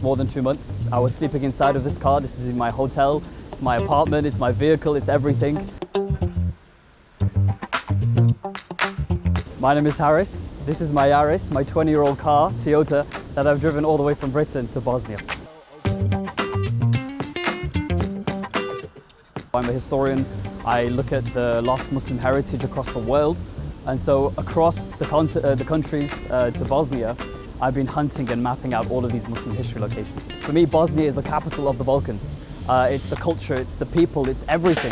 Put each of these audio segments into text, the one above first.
More than 2 months. I was sleeping inside of this car. This is my hotel, it's my apartment, it's my vehicle, it's everything. My name is Harris. This is my Yaris, my 20-year-old car, Toyota, that I've driven all the way from Britain to Bosnia. I'm a historian. I look at the lost Muslim heritage across the world. And so across the countries to Bosnia, I've been hunting and mapping out all of these Muslim history locations. For me, Bosnia is the capital of the Balkans. It's the culture, it's the people, it's everything.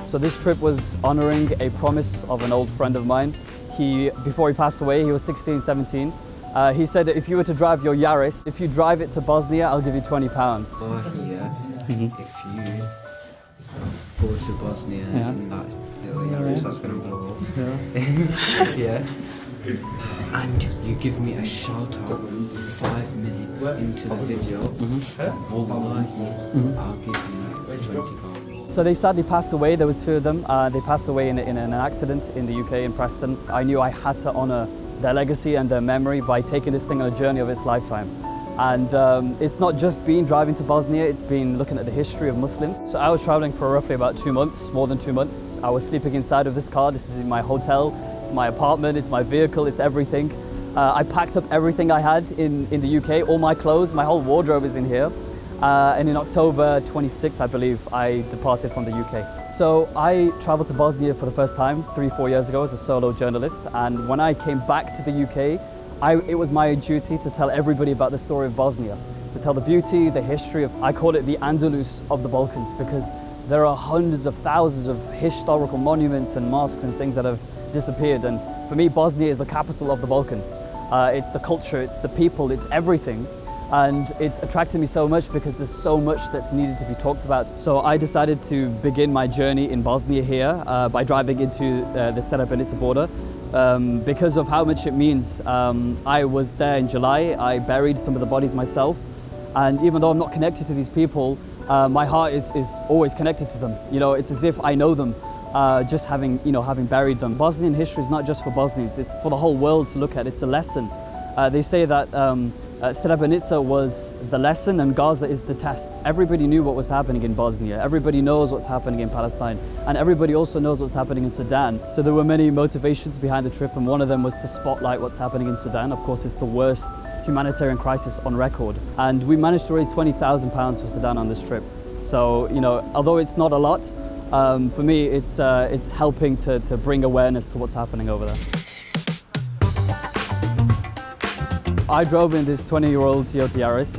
So this trip was honoring a promise of an old friend of mine. Before he passed away, he was 16, 17. He said, if you were to drive your Yaris, if you drive it to Bosnia, I'll give you £20. If you go to Bosnia in that little Yaris, that's going to blow up. Yeah. And you give me a shout out 5 minutes into the video, Wallahi, I'll give you £20. So they sadly passed away. There was two of them. They passed away in an accident in the UK, in Preston. I knew I had to honour their legacy and their memory by taking this thing on a journey of its lifetime. And it's not just been driving to Bosnia, it's been looking at the history of Muslims. So I was traveling for roughly about 2 months, more than 2 months. I was sleeping inside of this car. This is my hotel, it's my apartment, it's my vehicle, it's everything. I packed up everything I had in the UK, all my clothes, my whole wardrobe is in here. And in October 26th, I believe, I departed from the UK. So I traveled to Bosnia for the first time 3-4 years ago as a solo journalist. And when I came back to the UK, it was my duty to tell everybody about the story of Bosnia, to tell the beauty, the history of, I call it the Andalusia of the Balkans, because there are hundreds of thousands of historical monuments and mosques and things that have disappeared. And for me, Bosnia is the capital of the Balkans. It's the culture, it's the people, it's everything. And it's attracted me so much because there's so much that's needed to be talked about. So I decided to begin my journey in Bosnia here by driving into the Srebrenica border. Because of how much it means. I was there in July, I buried some of the bodies myself, and even though I'm not connected to these people, my heart is always connected to them. You know, it's as if I know them, just having buried them. Bosnian history is not just for Bosnians, it's for the whole world to look at. It's a lesson. They say that Srebrenica was the lesson and Gaza is the test. Everybody knew what was happening in Bosnia. Everybody knows what's happening in Palestine. And everybody also knows what's happening in Sudan. So there were many motivations behind the trip, and one of them was to spotlight what's happening in Sudan. Of course, it's the worst humanitarian crisis on record. And we managed to raise £20,000 for Sudan on this trip. So, you know, although it's not a lot, for me, it's helping to bring awareness to what's happening over there. I drove in this 20-year-old Toyota Yaris.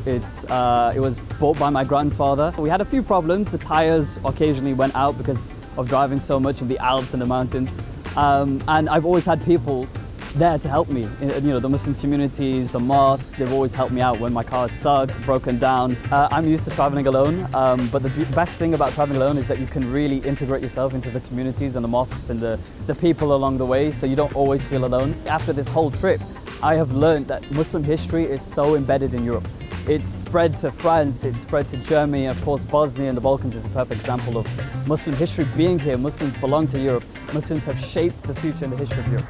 It was bought by my grandfather. We had a few problems. The tires occasionally went out because of driving so much in the Alps and the mountains. And I've always had people there to help me. You know, the Muslim communities, the mosques, they've always helped me out when my car is stuck, broken down. I'm used to traveling alone, but the best thing about traveling alone is that you can really integrate yourself into the communities and the mosques and the people along the way, so you don't always feel alone. After this whole trip, I have learned that Muslim history is so embedded in Europe. It's spread to France, it's spread to Germany, of course Bosnia and the Balkans is a perfect example of Muslim history being here. Muslims belong to Europe. Muslims have shaped the future and the history of Europe.